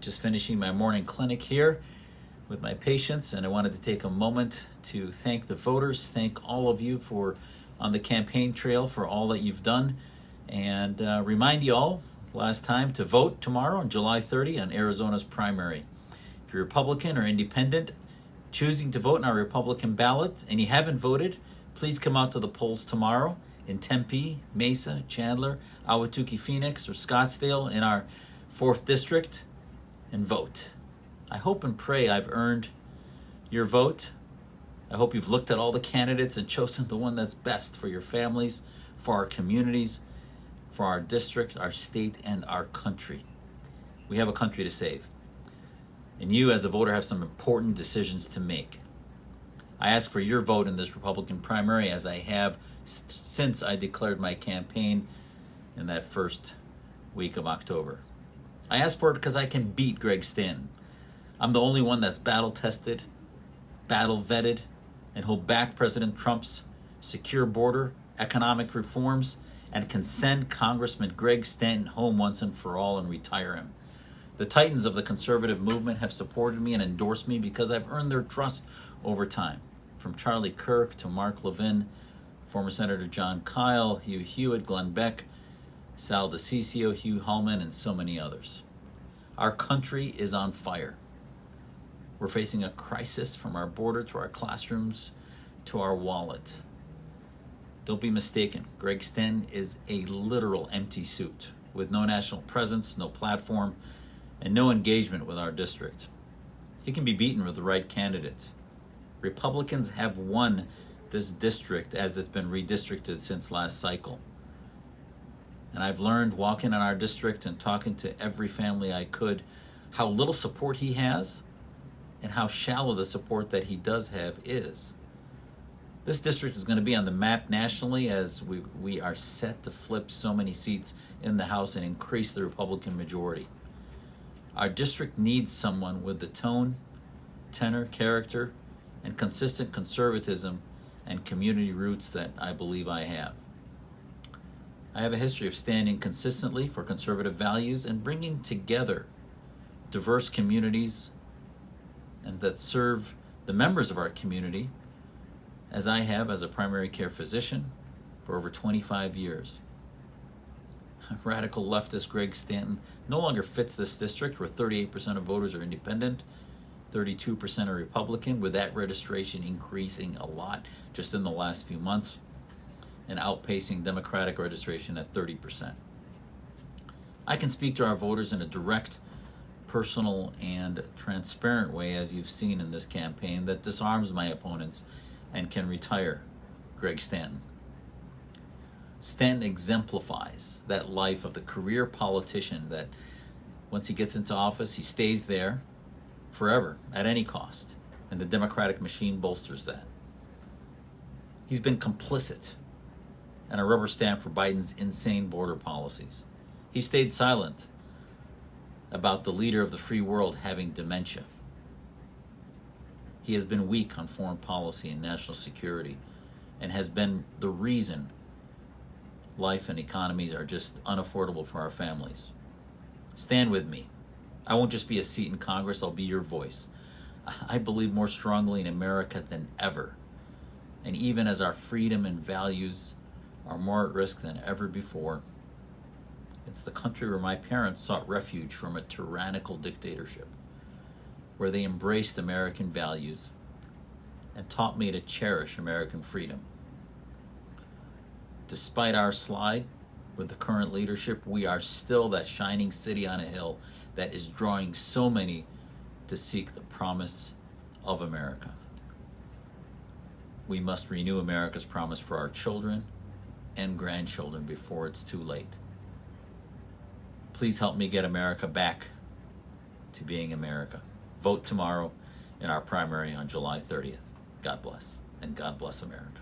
Just finishing my morning clinic here with my patients, and I wanted to take a moment to thank the voters, thank all of you for on the campaign trail for all that you've done, and remind you all last time to vote tomorrow on July 30 on Arizona's primary. If you're Republican or Independent choosing to vote in our Republican ballot and you haven't voted, please come out to the polls tomorrow in Tempe, Mesa, Chandler, Ahwatukee, Phoenix, or Scottsdale in our 4th District and vote. I hope and pray I've earned your vote. I hope you've looked at all the candidates and chosen the one that's best for your families, for our communities, for our district, our state, and our country. We have a country to save. And you, as a voter, have some important decisions to make. I ask for your vote in this Republican primary, as I have since I declared my campaign in that first week of October. I ask for it because I can beat Greg Stanton. I'm the only one that's battle-tested, battle-vetted, and who'll back President Trump's secure border, economic reforms, and can send Congressman Greg Stanton home once and for all and retire him. The titans of the conservative movement have supported me and endorsed me because I've earned their trust over time. From Charlie Kirk to Mark Levin, former Senator Jon Kyl, Hugh Hewitt, Glenn Beck, Sal DiCiccio, Hugh Hallman, and so many others. Our country is on fire. We're facing a crisis from our border to our classrooms to our wallet. Don't be mistaken, Greg Stanton is a literal empty suit with no national presence, no platform, and no engagement with our district. He can be beaten with the right candidate. Republicans have won this district as it's been redistricted since last cycle. And I've learned walking in our district and talking to every family I could how little support he has and how shallow the support that he does have is. This district is going to be on the map nationally as we are set to flip so many seats in the House and increase the Republican majority. Our district needs someone with the tone, tenor, character, and consistent conservatism and community roots that I believe I have. I have a history of standing consistently for conservative values and bringing together diverse communities and that serve the members of our community, as I have as a primary care physician for over 25 years. Radical leftist Greg Stanton no longer fits this district where 38% of voters are independent, 32% are Republican, with that registration increasing a lot just in the last few months and outpacing Democratic registration at 30%. I can speak to our voters in a direct, personal, and transparent way, as you've seen in this campaign, that disarms my opponents and can retire Greg Stanton. Stanton exemplifies that life of the career politician that once he gets into office, he stays there forever at any cost, and the Democratic machine bolsters that. He's been complicit and a rubber stamp for Biden's insane border policies. He stayed silent about the leader of the free world having dementia. He has been weak on foreign policy and national security and has been the reason life and economies are just unaffordable for our families. Stand with me. I won't just be a seat in Congress, I'll be your voice. I believe more strongly in America than ever. And even as our freedom and values are more at risk than ever before, it's the country where my parents sought refuge from a tyrannical dictatorship, where they embraced American values and taught me to cherish American freedom. Despite our slide with the current leadership, we are still that shining city on a hill that is drawing so many to seek the promise of America. We must renew America's promise for our children and grandchildren before it's too late. Please help me get America back to being America. Vote tomorrow in our primary on July 30th. God bless, and God bless America.